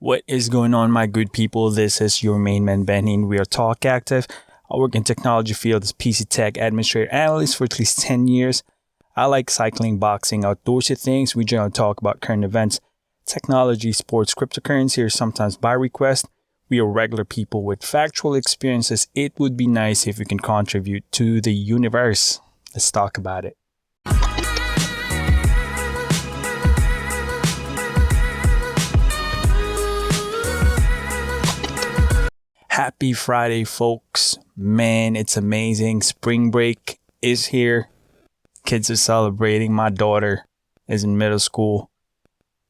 What is going on, my good people? This is your main man, Benny, and we are Talk Active. I work in technology field as PC Tech Administrator Analyst for at least 10 years. I like cycling, boxing, outdoorsy things. We generally talk about current events, technology, sports, cryptocurrency, or sometimes by request. We are regular people with factual experiences. It would be nice if we can contribute to the universe. Let's talk about it. Happy Friday, folks. Man, it's amazing. Spring break is here. Kids are celebrating. My daughter is in middle school,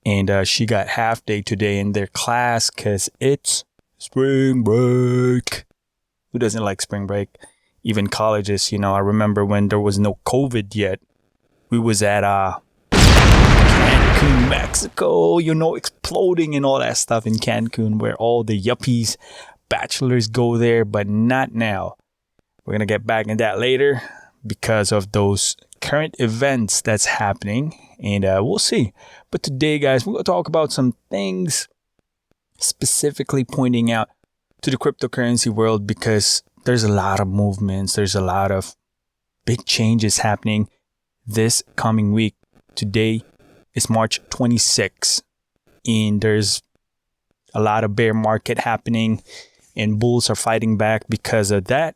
and she got half day today in their class because it's spring break. Who doesn't like spring break? Even colleges, I remember when there was no COVID yet. We was at Cancun, Mexico, exploding and all that stuff in Cancun where all the yuppies, bachelors go there, but not now. We're going to get back in that later because of those current events that's happening, and we'll see. But today, guys, we're going to talk about some things specifically pointing out to the cryptocurrency world because there's a lot of movements. There's a lot of big changes happening this coming week. Today is March 26th, and there's a lot of bear market happening, and bulls are fighting back because of that.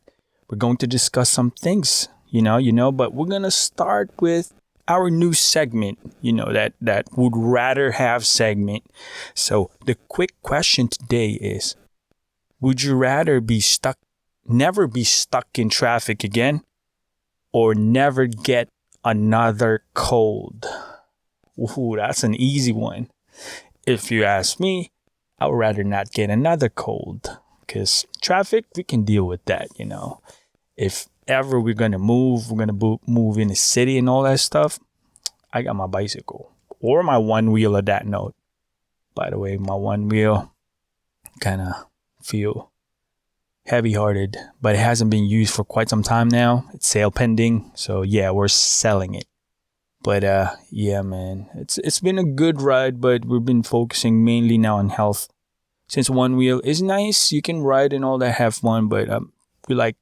We're going to discuss some things, but we're going to start with our new segment, that would rather have segment. So the quick question today is, would you rather never be stuck in traffic again, or never get another cold? Ooh, that's an easy one. If you ask me, I would rather not get another cold. Because traffic, we can deal with that, If ever we're going to move in the city and all that stuff, I got my bicycle. Or my one wheel at that note. By the way, my one wheel kind of feel heavy-hearted. But it hasn't been used for quite some time now. It's sale pending. So yeah, we're selling it. But yeah, man. It's been a good ride, but we've been focusing mainly now on health. Since one wheel is nice, you can ride and all that, have fun, but we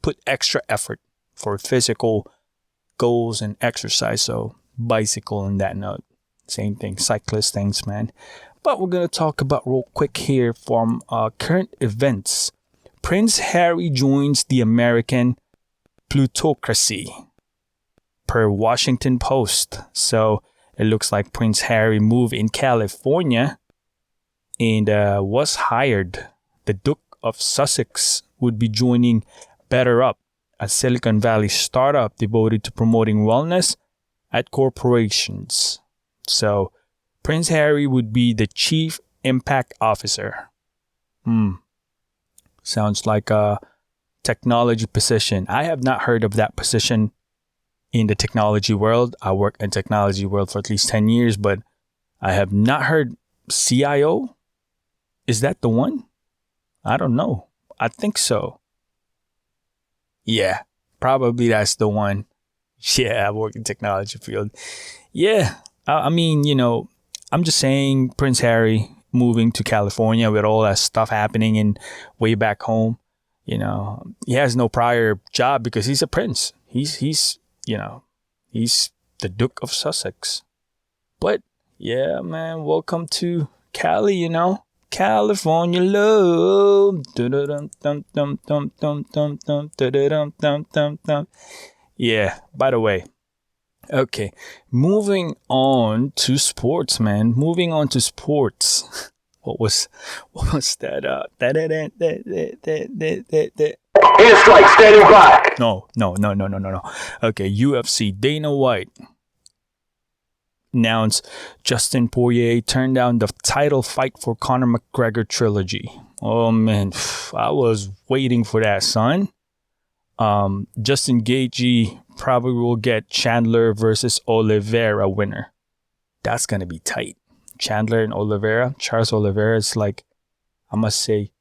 put extra effort for physical goals and exercise. So bicycle on that note, same thing, cyclist things, man. But we're gonna talk about real quick here from current events. Prince Harry joins the American plutocracy, per Washington Post. So it looks like Prince Harry moved in California and was hired. The Duke of Sussex would be joining Better Up, a Silicon Valley startup devoted to promoting wellness at corporations. So Prince Harry would be the Chief Impact Officer. Sounds like a technology position. I have not heard of that position in the technology world. I work in technology world for at least 10 years, but I have not heard CIO. Is that the one? I don't know. I think so. Yeah, probably that's the one. Yeah, I work in technology field. Yeah, I mean, I'm just saying Prince Harry moving to California with all that stuff happening and way back home. He has no prior job because he's a prince. He's the Duke of Sussex. But yeah, man, welcome to Cali, California love. Yeah, by the way. Okay, moving on to sports, man. Moving on to sports. What was that? Airstrike standing by. No. Okay, UFC Dana White announced Justin Poirier turned down the title fight for Conor McGregor trilogy. Oh man, I was waiting for that, son. Justin Gaethje probably will get Chandler versus Oliveira winner. That's gonna be tight. Chandler and Oliveira. Charles Oliveira is I must say,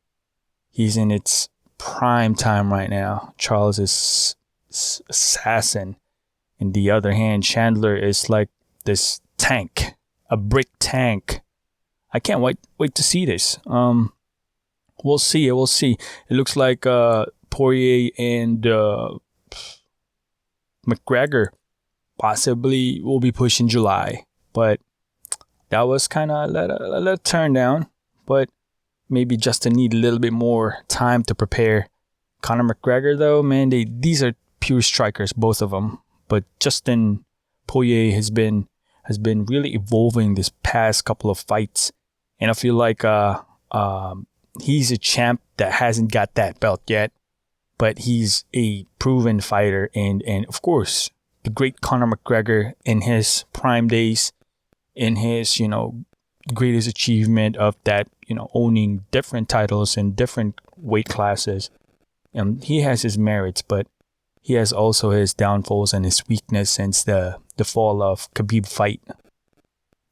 he's in its prime time right now. Charles is assassin. On the other hand, Chandler is like this tank, a brick tank. I can't wait to see this. We'll see. We'll see. It looks like Poirier and McGregor possibly will be pushed in July, but that was kind of a turn down. But maybe Justin need a little bit more time to prepare. Conor McGregor, though, man, these are pure strikers, both of them. But Justin Poirier has been really evolving this past couple of fights, and I feel like he's a champ that hasn't got that belt yet, but he's a proven fighter, and of course the great Conor McGregor in his prime days, in his greatest achievement of that, owning different titles in different weight classes, and he has his merits, but he has also his downfalls and his weakness since the fall of Khabib fight.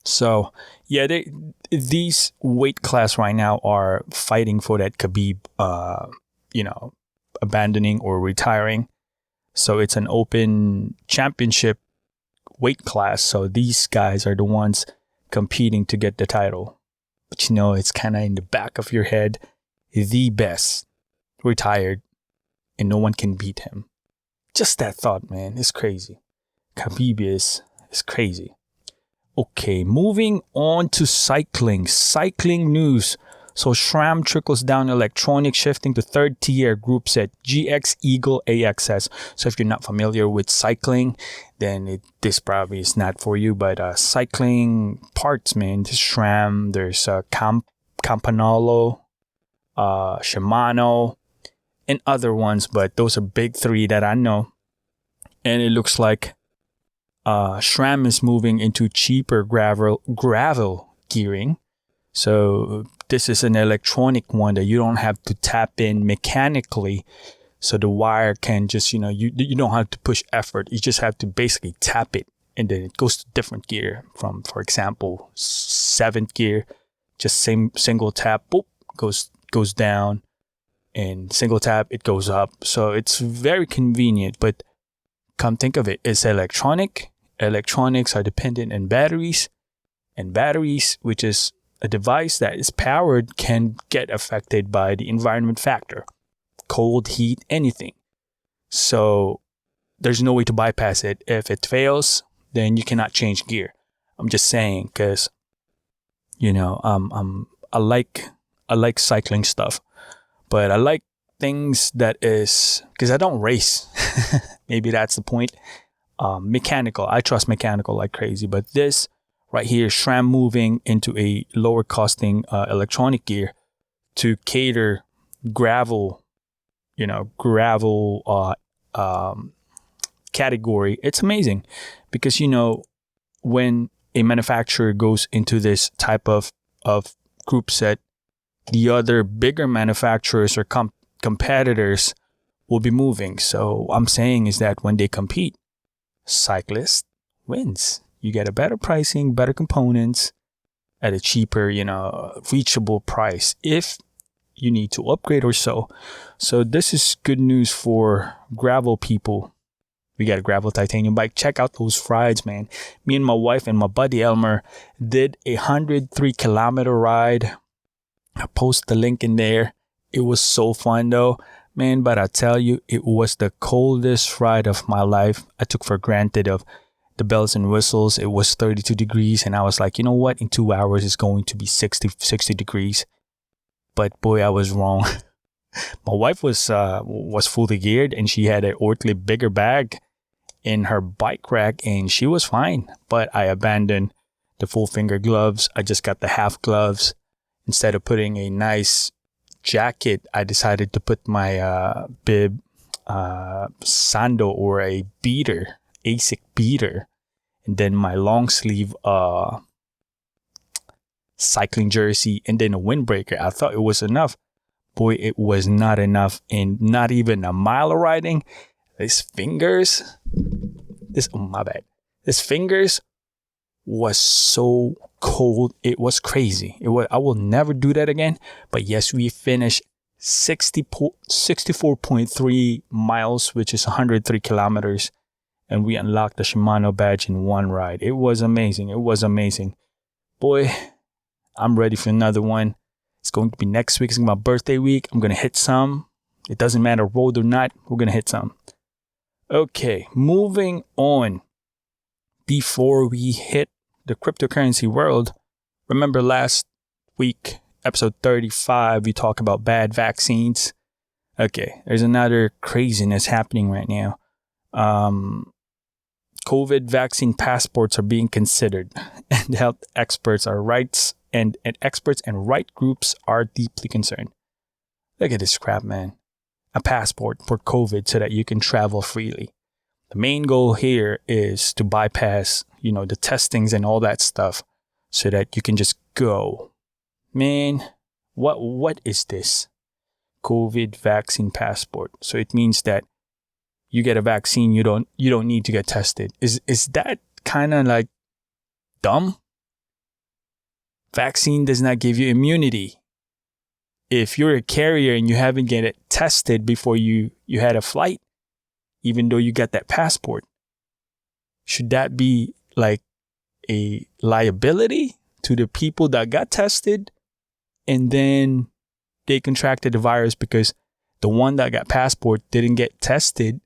So yeah, these weight class right now are fighting for that Khabib, abandoning or retiring. So it's an open championship weight class. So these guys are the ones competing to get the title. But it's kind of in the back of your head, the best retired, and no one can beat him. Just that thought, man, is crazy. Khabib is crazy. Okay, moving on to cycling. Cycling news. So SRAM trickles down electronics, shifting to third tier group set GX Eagle AXS. So if you're not familiar with cycling, then this probably is not for you. But cycling parts, man, there's SRAM, there's Campanolo, Shimano, and other ones. But those are big three that I know. And it looks like SRAM is moving into cheaper gravel gearing. So this is an electronic one that you don't have to tap in mechanically. So the wire can just, you don't have to push effort. You just have to basically tap it, and then it goes to different gear. From, for example, 7th gear, just single tap, boop, goes down, and single tap, it goes up. So it's very convenient, but come think of it, it's electronic. Electronics are dependent on batteries, and batteries, which is a device that is powered, can get affected by the environment factor, cold, heat, anything. So there's no way to bypass it. If it fails, then you cannot change gear. I'm just saying, because I like cycling stuff, but I like things that is, because I don't race. Maybe that's the point. Mechanical. I trust mechanical like crazy, but this right here, SRAM moving into a lower costing electronic gear to cater gravel category. It's amazing because when a manufacturer goes into this type of group set, the other bigger manufacturers or competitors will be moving. So I'm saying is that when they compete, cyclist wins. You get a better pricing, better components at a cheaper, reachable price if you need to upgrade or so. So this is good news for gravel people. We got a gravel titanium bike. Check out those rides, man. Me and my wife and my buddy Elmer did a 103-kilometer ride. I post the link in there. It was so fun though, man. But I tell you, it was the coldest ride of my life. I took for granted of the bells and whistles. It was 32 degrees, and I was like, you know what? In 2 hours, it's going to be 60 degrees. But boy, I was wrong. My wife was fully geared, and she had an Oertli bigger bag in her bike rack, and she was fine. But I abandoned the full finger gloves. I just got the half gloves. Instead of putting a nice jacket, I decided to put my bib sando, or a beater, ASIC beater, and then my long sleeve cycling jersey, and then a windbreaker. I thought it was enough. Boy, it was not enough, and not even a mile of riding. These fingers was so cold. It was crazy. I will never do that again. But yes, we finished 64.3 miles, which is 103 kilometers. And we unlocked the Shimano badge in one ride. It was amazing. Boy, I'm ready for another one. It's going to be next week. It's my birthday week. I'm going to hit some. It doesn't matter road or not. We're going to hit some. Okay, moving on. Before we hit the cryptocurrency world, remember last week, episode 35, we talked about bad vaccines. Okay, there's another craziness happening right now. COVID vaccine passports are being considered, and health experts are experts and right groups are deeply concerned. Look at this crap, man. A passport for COVID so that you can travel freely. The main goal here is to bypass, the testings and all that stuff so that you can just go. Man, what is this? COVID vaccine passport. So it means that you get a vaccine, you don't need to get tested. Is that kind of like dumb? Vaccine does not give you immunity. If you're a carrier and you haven't get it tested before you had a flight, even though you got that passport, should that be like a liability to the people that got tested and then they contracted the virus because the one that got passport didn't get tested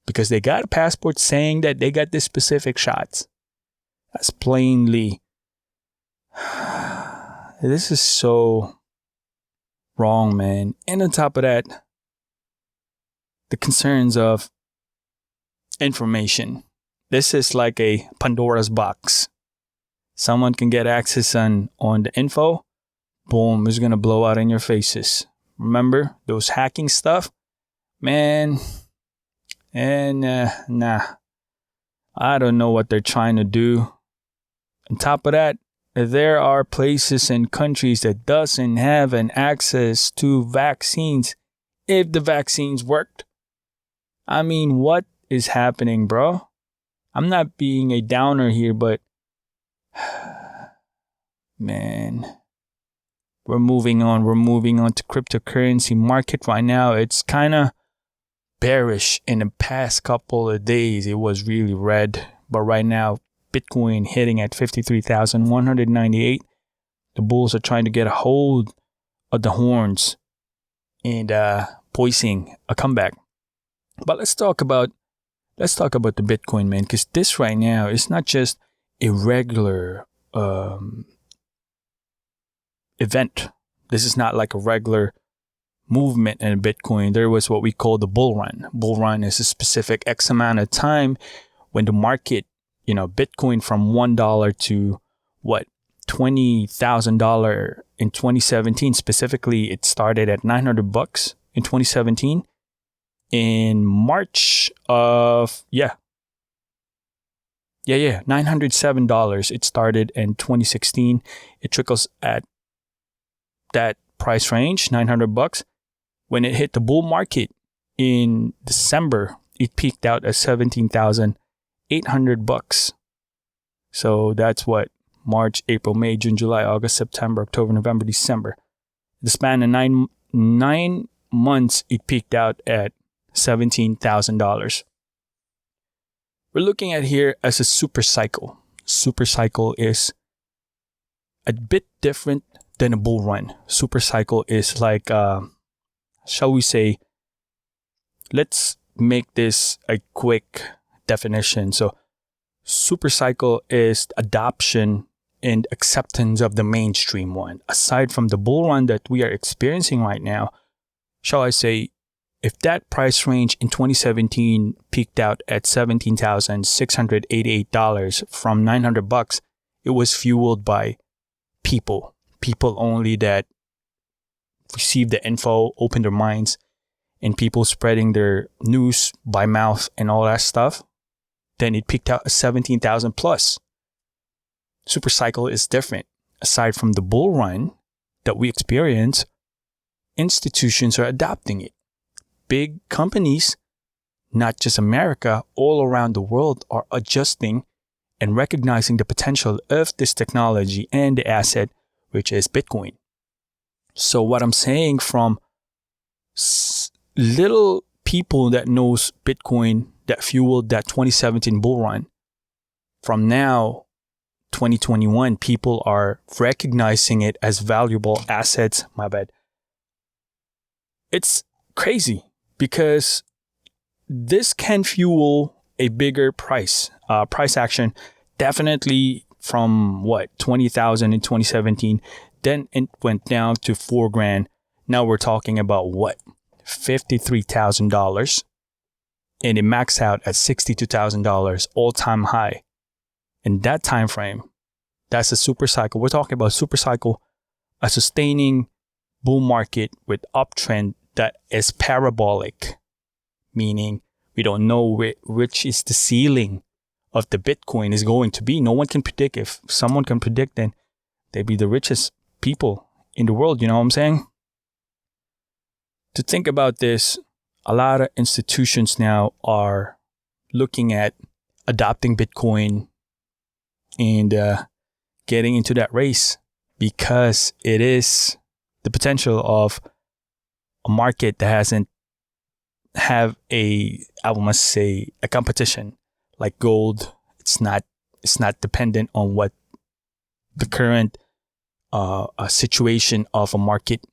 because they got a passport saying that they got this specific shots? That's plainly, this is so wrong, man. And on top of that, the concerns of information. This is like a Pandora's box. Someone can get access on the info. Boom, it's going to blow out in your faces. Remember those hacking stuff? Man, and nah. I don't know what they're trying to do. On top of that, there are places and countries that doesn't have an access to vaccines if the vaccines worked. I mean, what is happening, bro? I'm not being a downer here, but man, we're moving on. We're moving on to cryptocurrency market right now. It's kind of bearish in the past couple of days. It was really red, but right now, Bitcoin hitting at 53,198. The bulls are trying to get a hold of the horns and poising a comeback. But let's talk about the Bitcoin, man, because this right now is not just a regular event. This is not like a regular movement in Bitcoin. There was what we call the bull run. Bull run is a specific X amount of time when the market, Bitcoin from $1 to $20,000 in 2017. Specifically, it started at $900 in 2017. In March of $907. It started in 2016. It trickles at that price range, $900. When it hit the bull market in December, it peaked out at $17,800. So that's what March, April, May, June, July, August, September, October, November, December. The span of nine months, it peaked out at $17,000. We're looking at here as a super cycle. Super cycle is a bit different than a bull run. Super cycle is like, shall we say, let's make this a quick definition. So super cycle is adoption and acceptance of the mainstream one. Aside from the bull run that we are experiencing right now, shall I say, if that price range in 2017 peaked out at $17,688 from $900, it was fueled by people only that received the info, opened their minds, and people spreading their news by mouth and all that stuff. Then it peaked out at 17,000 plus. Super cycle is different. Aside from the bull run that we experience, institutions are adopting it. Big companies, not just America, all around the world are adjusting and recognizing the potential of this technology and the asset, which is Bitcoin. So what I'm saying, from little people that knows Bitcoin that fueled that 2017 bull run, from now 2021, people are recognizing it as valuable assets. My bad. It's crazy because this can fuel a bigger price action. Definitely from 20,000 in 2017. Then it went down to $4,000. Now we're talking about $53,000. And it maxed out at $62,000, all-time high. In that time frame, that's a super cycle. We're talking about super cycle, a sustaining bull market with uptrend that is parabolic, meaning we don't know which is the ceiling of the Bitcoin is going to be. No one can predict. If someone can predict, then they'd be the richest people in the world. You know what I'm saying? To think about this, a lot of institutions now are looking at adopting Bitcoin and getting into that race because it is the potential of a market that hasn't have a competition like gold. It's not dependent on what the current situation of a market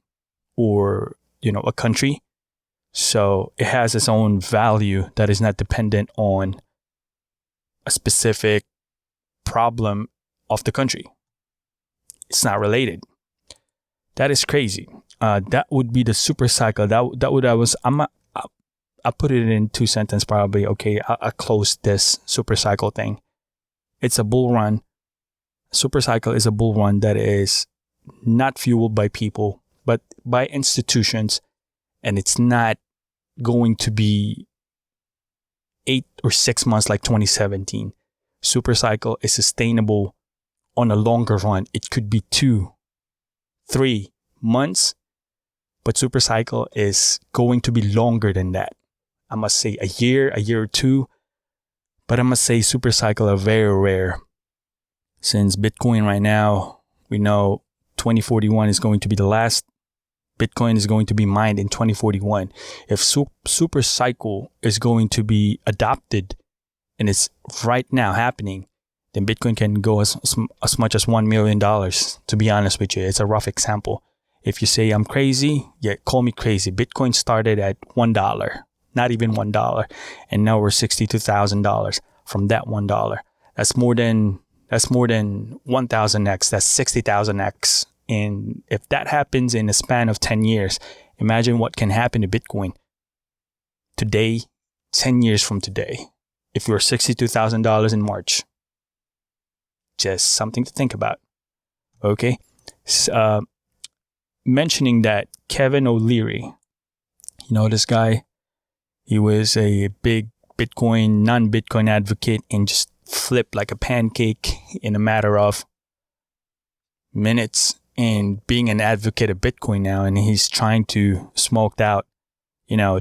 or a country. So it has its own value that is not dependent on a specific problem of the country. It's not related. That is crazy. That would be the super cycle. I put it in 2 sentences probably. Okay, I close this super cycle thing. It's a bull run. Super cycle is a bull run that is not fueled by people, but by institutions. And it's not going to be 8 or 6 months like 2017. Super cycle is sustainable on a longer run. It could be 2, 3 months, but super cycle is going to be longer than that. I must say a year or two, but I must say super cycle are very rare. Since Bitcoin right now, we know 2041 is going to be the last Bitcoin is going to be mined in 2041. If super cycle is going to be adopted and it's right now happening, then Bitcoin can go as much as $1 million. To be honest with you, it's a rough example. If you say I'm crazy, yeah, call me crazy. Bitcoin started at $1, not even $1, and now we're $62,000 from that $1. That's more than 1,000x. That's 60,000x. And if that happens in a span of 10 years, imagine what can happen to Bitcoin today, 10 years from today, if you're $62,000 in March. Just something to think about. Okay. Mentioning that Kevin O'Leary, this guy, he was a big non-Bitcoin advocate and just flipped like a pancake in a matter of minutes. And being an advocate of Bitcoin now, and he's trying to smoke out,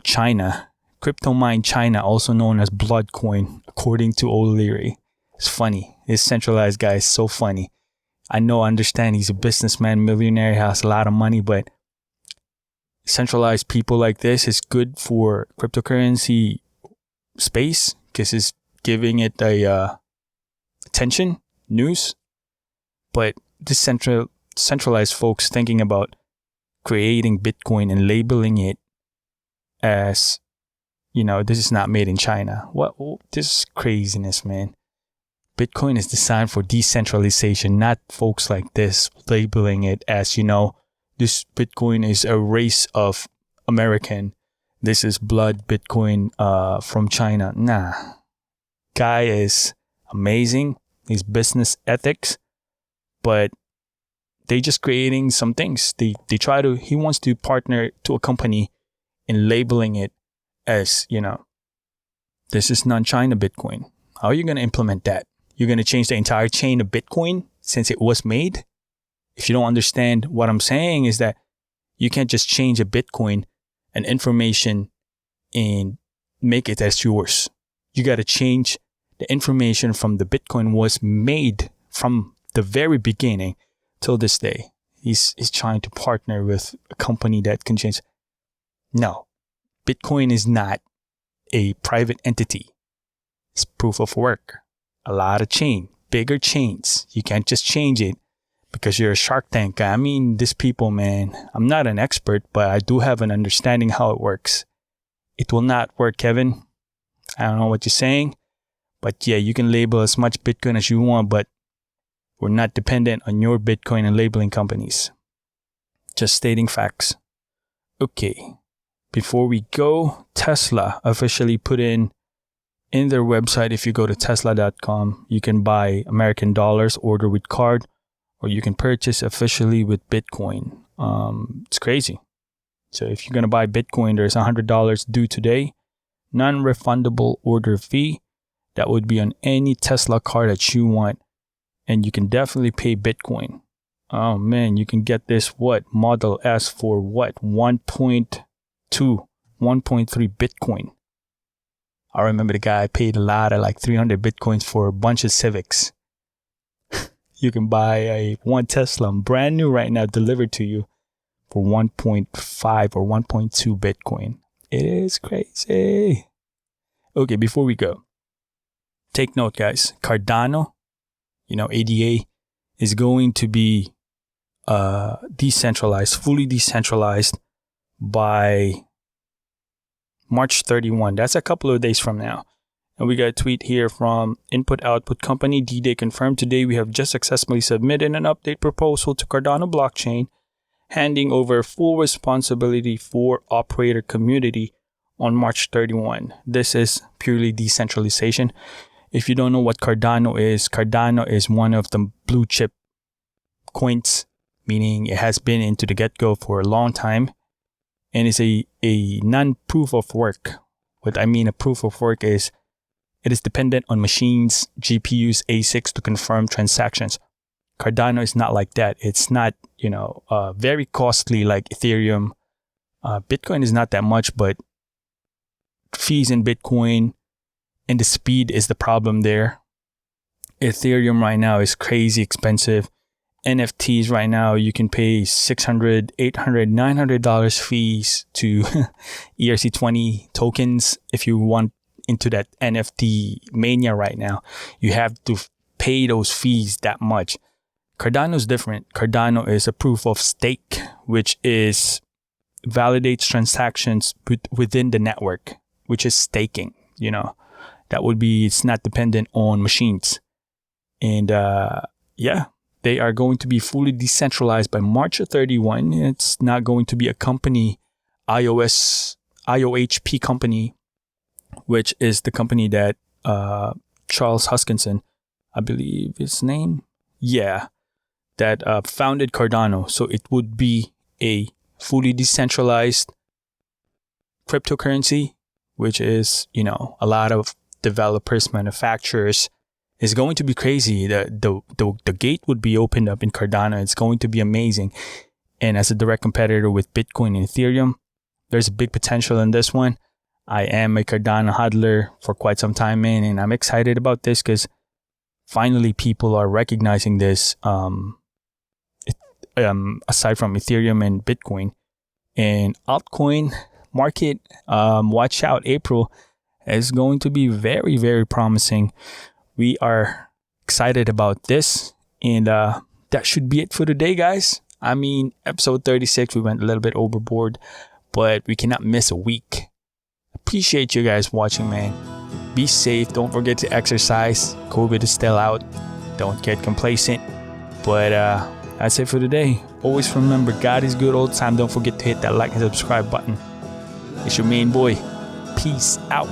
China, crypto mine China, also known as Bloodcoin, according to O'Leary. It's funny. This centralized guy is so funny. I understand he's a businessman, millionaire, has a lot of money, but centralized people like this is good for cryptocurrency space because it's giving it a attention, news. But this centralized folks thinking about creating Bitcoin and labeling it as, this is not made in China. This is craziness, man. Bitcoin is designed for decentralization, not folks like this labeling it as, this Bitcoin is a race of American. This is blood Bitcoin from China. Nah. Guy is amazing. His business ethics, but they just creating some things. He wants to partner to a company in labeling it as, this is non-China Bitcoin. How are you going to implement that? You're going to change the entire chain of Bitcoin since it was made? If you don't understand what I'm saying is that you can't just change a Bitcoin and information and make it as yours. You got to change the information from the Bitcoin was made from the very beginning till this day. He's trying to partner with a company that can change. No, Bitcoin is not a private entity. It's proof of work. A lot of chain. bigger chains. You can't just change it because you're a Shark Tank guy. I mean, these people, man, I'm not an expert, but I do have an understanding how it works. It will not work, Kevin. I don't know what you're saying, but yeah, you can label as much Bitcoin as you want, but we're not dependent on your Bitcoin and labeling companies. Just stating facts. Okay. Before we go, Tesla officially put in their website, if you go to tesla.com, you can buy American dollars, order with card, or you can purchase officially with Bitcoin. It's crazy. So if you're going to buy Bitcoin, there's $100 due today. Non-refundable order fee. That would be on any Tesla card that you want. And you can definitely pay Bitcoin. Oh man, you can get this, Model S for 1.2, 1.3 Bitcoin. I remember the guy paid a lot of like 300 Bitcoins for a bunch of Civics. You can buy one Tesla brand new right now delivered to you for 1.5 or 1.2 Bitcoin. It is crazy. Okay, before we go, take note, guys. Cardano, ADA, is going to be decentralized, fully decentralized by March 31. That's a couple of days from now. And we got a tweet here from Input Output Company. D-Day confirmed today we have just successfully submitted an update proposal to Cardano blockchain, handing over full responsibility for operator community on March 31. This is purely decentralization. If you don't know what Cardano is one of the blue chip coins, meaning it has been into the get-go for a long time, and it's a non-proof of work. What I mean a proof of work is it is dependent on machines, GPUs, ASICs to confirm transactions. Cardano is not like that. It's not, very costly like Ethereum. Bitcoin is not that much, but fees in Bitcoin and the speed is the problem there. Ethereum right now is crazy expensive. NFTs right now, you can pay $600, $800, $900 fees to ERC20 tokens. If you want into that NFT mania right now, you have to pay those fees that much. Cardano is different. Cardano is a proof of stake, which is validates transactions within the network, which is staking. That would be, it's not dependent on machines. And they are going to be fully decentralized by March 31. It's not going to be a company, IOHP company, which is the company that Charles Hoskinson, I believe his name, that founded Cardano. So it would be a fully decentralized cryptocurrency, which is, a lot of developers, manufacturers. Is going to be crazy. The gate would be opened up in Cardano. It's going to be amazing. And as a direct competitor with Bitcoin and Ethereum, there's a big potential in this one. I am a Cardano hodler for quite some time, man, and I'm excited about this because finally people are recognizing this. Aside from Ethereum and Bitcoin and altcoin market, watch out. April is going to be very, very promising. We are excited about this, and that should be it for today, guys. I mean, episode 36, we went a little bit overboard, but we cannot miss a week. Appreciate you guys watching, man. Be safe. Don't forget to exercise. COVID is still out. Don't get complacent. But that's it for today. Always remember, God is good all the time. Don't forget to hit that like and subscribe button. It's your main boy. Peace out.